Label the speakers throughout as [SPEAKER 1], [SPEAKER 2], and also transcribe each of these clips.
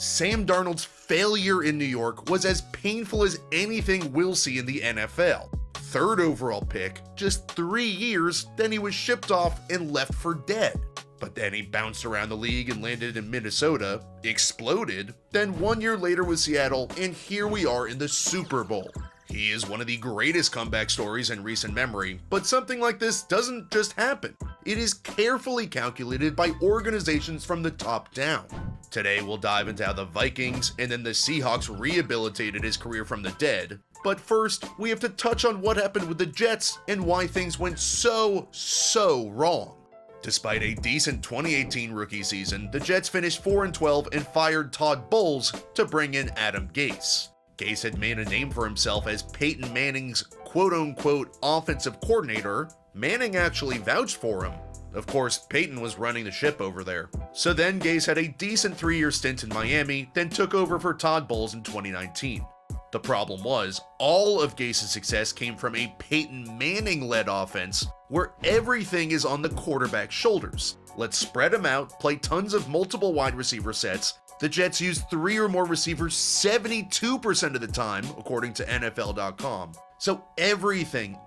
[SPEAKER 1] Sam Darnold's failure in New York was as painful as anything we'll see in the NFL. Third overall pick, just 3 years, then he was shipped off and left for dead. But then he bounced around the league and landed in Minnesota, exploded, then 1 year later with Seattle, and here we are in the Super Bowl. He is one of the greatest comeback stories in recent memory, but something like this doesn't just happen. It is carefully calculated by organizations from the top down. Today we'll dive into how the Vikings and then the Seahawks rehabilitated his career from the dead. But first, we have to touch on what happened with the Jets and why things went so wrong. Despite a decent 2018 rookie season, the Jets finished 4-12 and fired Todd Bowles to bring in Adam Gase. Gase had made a name for himself as Peyton Manning's quote-unquote offensive coordinator. Manning actually vouched for him. Of course, Peyton was running the ship over there. So then Gase had a decent 3-year stint in Miami, then took over for Todd Bowles in 2019. The problem was, all of Gase's success came from a Peyton Manning-led offense where everything is on the quarterback's shoulders. Let's spread them out, play tons of multiple wide receiver sets. The Jets used 3 or more receivers 72% of the time, according to NFL.com. So everything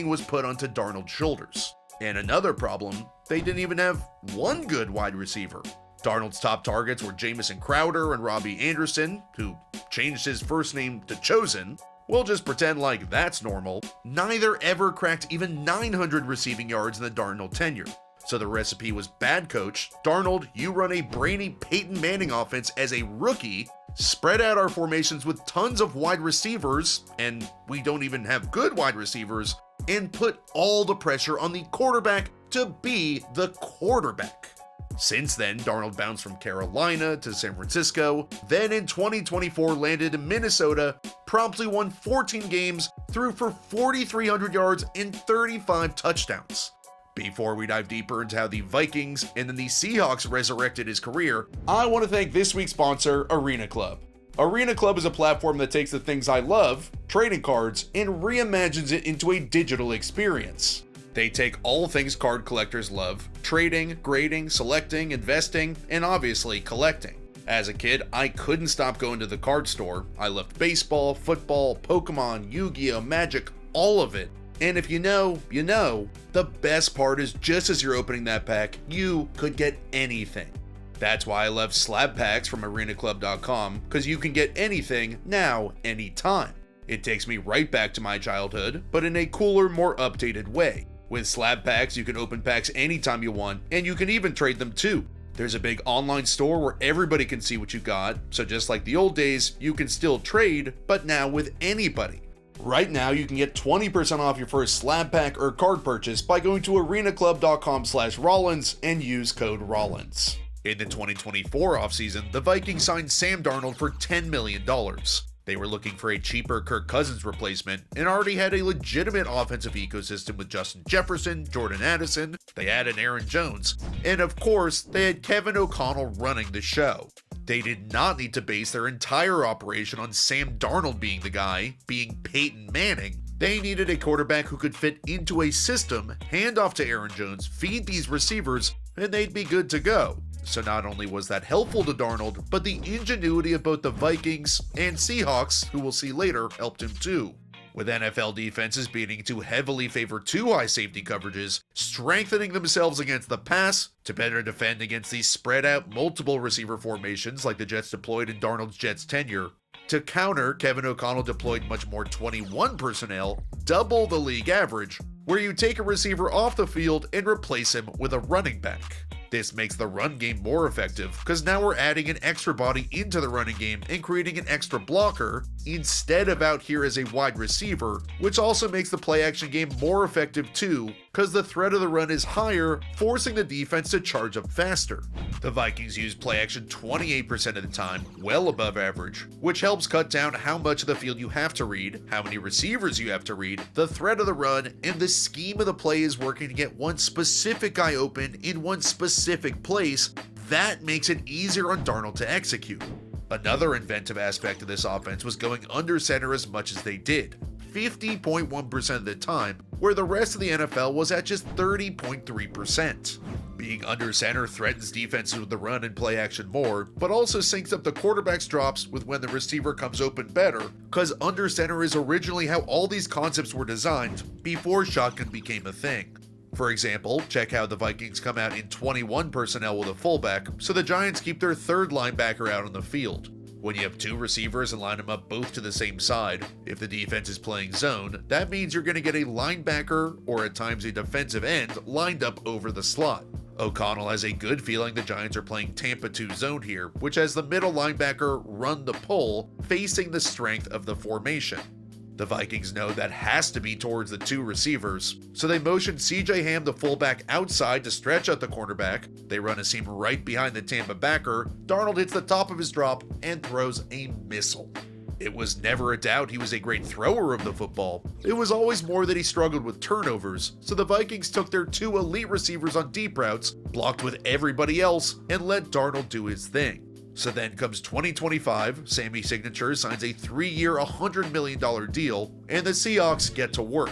[SPEAKER 1] was put onto Darnold's shoulders. And another problem, they didn't even have one good wide receiver. Darnold's top targets were Jamison Crowder and Robbie Anderson, who changed his first name to Chosen. We'll just pretend like that's normal. Neither ever cracked even 900 receiving yards in the Darnold tenure. So the recipe was bad coach. Darnold, you run a brainy Peyton Manning offense as a rookie, spread out our formations with tons of wide receivers, and we don't even have good wide receivers, and put all the pressure on the quarterback to be the quarterback. Since then, Darnold bounced from Carolina to San Francisco, then in 2024 landed in Minnesota, promptly won 14 games, threw for 4,300 yards and 35 touchdowns. Before we dive deeper into how the Vikings and then the Seahawks resurrected his career, I want to thank this week's sponsor, Arena Club. Arena Club is a platform that takes the things I love, trading cards, and reimagines it into a digital experience. They take all things card collectors love: trading, grading, selecting, investing, and obviously collecting. As a kid, I couldn't stop going to the card store. I loved baseball, football, Pokemon, Yu-Gi-Oh, Magic, all of it. And if you know, you know. The best part is just as you're opening that pack, you could get anything. That's why I love slab packs from arenaclub.com, because you can get anything now, anytime. It takes me right back to my childhood, but in a cooler, more updated way. With slab packs, you can open packs anytime you want, and you can even trade them too. There's a big online store where everybody can see what you got, so just like the old days, you can still trade, but now with anybody. Right now, you can get 20% off your first slab pack or card purchase by going to arenaclub.com/Rollins and use code Rollins. In the 2024 offseason, the Vikings signed Sam Darnold for $10 million. They were looking for a cheaper Kirk Cousins replacement and already had a legitimate offensive ecosystem with Justin Jefferson, Jordan Addison, they added Aaron Jones, and of course, they had Kevin O'Connell running the show. They did not need to base their entire operation on Sam Darnold being the guy, being Peyton Manning. They needed a quarterback who could fit into a system, hand off to Aaron Jones, feed these receivers, and they'd be good to go. So not only was that helpful to Darnold, but the ingenuity of both the Vikings and Seahawks, who we'll see later, helped him too. With NFL defenses beginning to heavily favor too high safety coverages, strengthening themselves against the pass to better defend against these spread out multiple receiver formations like the Jets deployed in Darnold's Jets tenure. To counter, Kevin O'Connell deployed much more 21 personnel, double the league average, where you take a receiver off the field and replace him with a running back. This makes the run game more effective because now we're adding an extra body into the running game and creating an extra blocker instead of out here as a wide receiver, which also makes the play action game more effective too because the threat of the run is higher, forcing the defense to charge up faster. The Vikings use play action 28% of the time, well above average, which helps cut down how much of the field you have to read, how many receivers you have to read, the threat of the run, and the scheme of the play is working to get one specific guy open in one specific place. That makes it easier on Darnold to execute. Another inventive aspect of this offense was going under center as much as they did, 50.1% of the time, where the rest of the NFL was at just 30.3%. Being under center threatens defenses with the run and play action more, but also syncs up the quarterback's drops with when the receiver comes open better, because under center is originally how all these concepts were designed before shotgun became a thing. For example, check how the Vikings come out in 21 personnel with a fullback, so the Giants keep their third linebacker out on the field. When you have two receivers and line them up both to the same side, if the defense is playing zone, that means you're going to get a linebacker, or at times a defensive end, lined up over the slot. O'Connell has a good feeling the Giants are playing Tampa 2 zone here, which has the middle linebacker run the pull, facing the strength of the formation. The Vikings know that has to be towards the two receivers, so they motion CJ Ham the fullback outside to stretch out the cornerback. They run a seam right behind the Tampa backer. Darnold hits the top of his drop and throws a missile. It was never a doubt he was a great thrower of the football. It was always more that he struggled with turnovers, so the Vikings took their two elite receivers on deep routes, blocked with everybody else, and let Darnold do his thing. So then comes 2025, Sammy Signature signs a 3-year, $100 million deal, and the Seahawks get to work.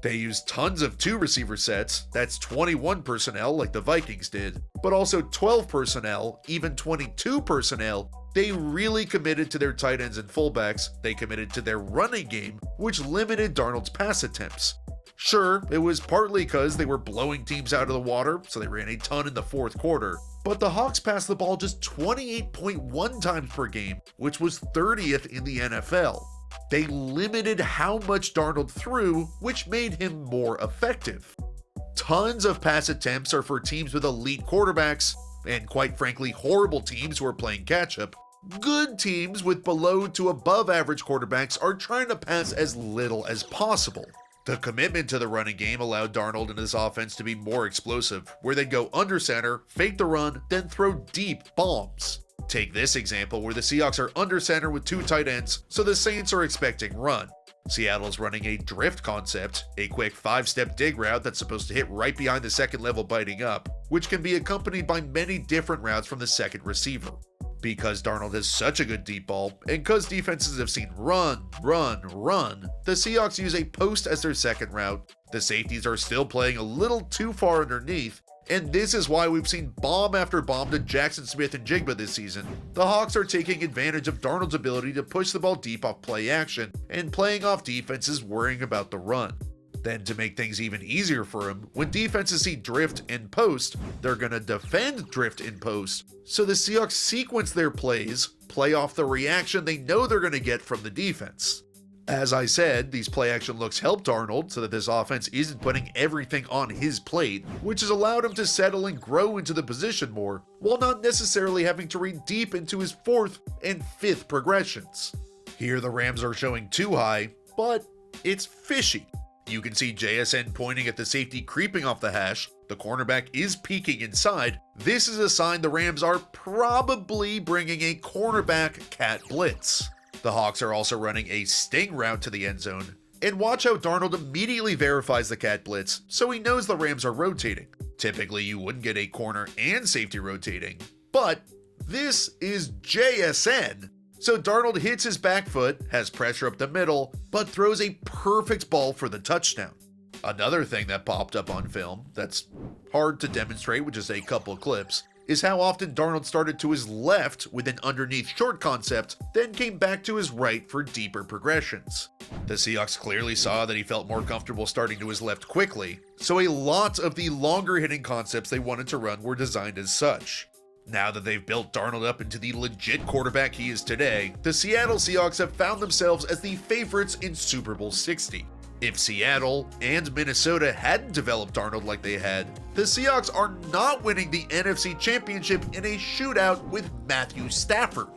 [SPEAKER 1] They use tons of two receiver sets, that's 21 personnel like the Vikings did, but also 12 personnel, even 22 personnel. They really committed to their tight ends and fullbacks. They committed to their running game, which limited Darnold's pass attempts. Sure, it was partly because they were blowing teams out of the water, so they ran a ton in the fourth quarter, but the Hawks passed the ball just 28.1 times per game, which was 30th in the NFL. They limited how much Darnold threw, which made him more effective. Tons of pass attempts are for teams with elite quarterbacks, and quite frankly, horrible teams who are playing catch-up. Good teams with below to above average quarterbacks are trying to pass as little as possible. The commitment to the running game allowed Darnold and his offense to be more explosive, where they'd go under center, fake the run, then throw deep bombs. Take this example where the Seahawks are under center with two tight ends, so the Saints are expecting run. Seattle is running a drift concept, a quick 5-step dig route that's supposed to hit right behind the second level biting up, which can be accompanied by many different routes from the second receiver. Because Darnold has such a good deep ball, and because defenses have seen run, the Seahawks use a post as their second route. The safeties are still playing a little too far underneath, and this is why we've seen bomb after bomb to Jackson Smith and Jigba this season. The Hawks are taking advantage of Darnold's ability to push the ball deep off play action, and playing off defenses worrying about the run. Then to make things even easier for him, when defenses see drift and post, they're gonna defend drift and post. So the Seahawks sequence their plays, play off the reaction they know they're gonna get from the defense. As I said, these play action looks help Darnold so that this offense isn't putting everything on his plate, which has allowed him to settle and grow into the position more, while not necessarily having to read deep into his fourth and fifth progressions. Here the Rams are showing too high, but it's fishy. You can see JSN pointing at the safety creeping off the hash. The cornerback is peeking inside. This is a sign the Rams are probably bringing a cornerback cat blitz. The Hawks are also running a sting route to the end zone. And watch how Darnold immediately verifies the cat blitz, so he knows the Rams are rotating. Typically, you wouldn't get a corner and safety rotating, but this is JSN. So Darnold hits his back foot, has pressure up the middle, but throws a perfect ball for the touchdown. Another thing that popped up on film that's hard to demonstrate with just a couple clips is how often Darnold started to his left with an underneath short concept, then came back to his right for deeper progressions. The Seahawks clearly saw that he felt more comfortable starting to his left quickly, so a lot of the longer hitting concepts they wanted to run were designed as such. Now that they've built Darnold up into the legit quarterback he is today, the Seattle Seahawks have found themselves as the favorites in Super Bowl 60. If Seattle and Minnesota hadn't developed Darnold like they had, the Seahawks are not winning the NFC Championship in a shootout with Matthew Stafford.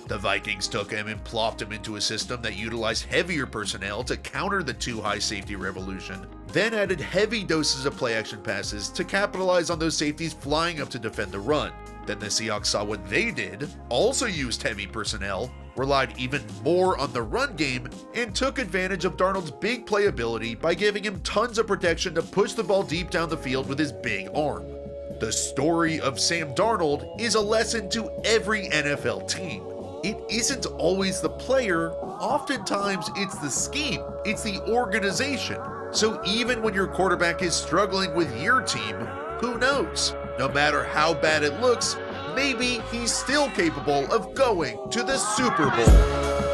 [SPEAKER 1] The Vikings took him and plopped him into a system that utilized heavier personnel to counter the too high safety revolution, then added heavy doses of play-action passes to capitalize on those safeties flying up to defend the run. Then the Seahawks saw what they did, also used heavy personnel, relied even more on the run game, and took advantage of Darnold's big playability by giving him tons of protection to push the ball deep down the field with his big arm. The story of Sam Darnold is a lesson to every NFL team. It isn't always the player, oftentimes it's the scheme, it's the organization. So even when your quarterback is struggling with your team, Who knows? No matter how bad it looks, maybe he's still capable of going to the Super Bowl.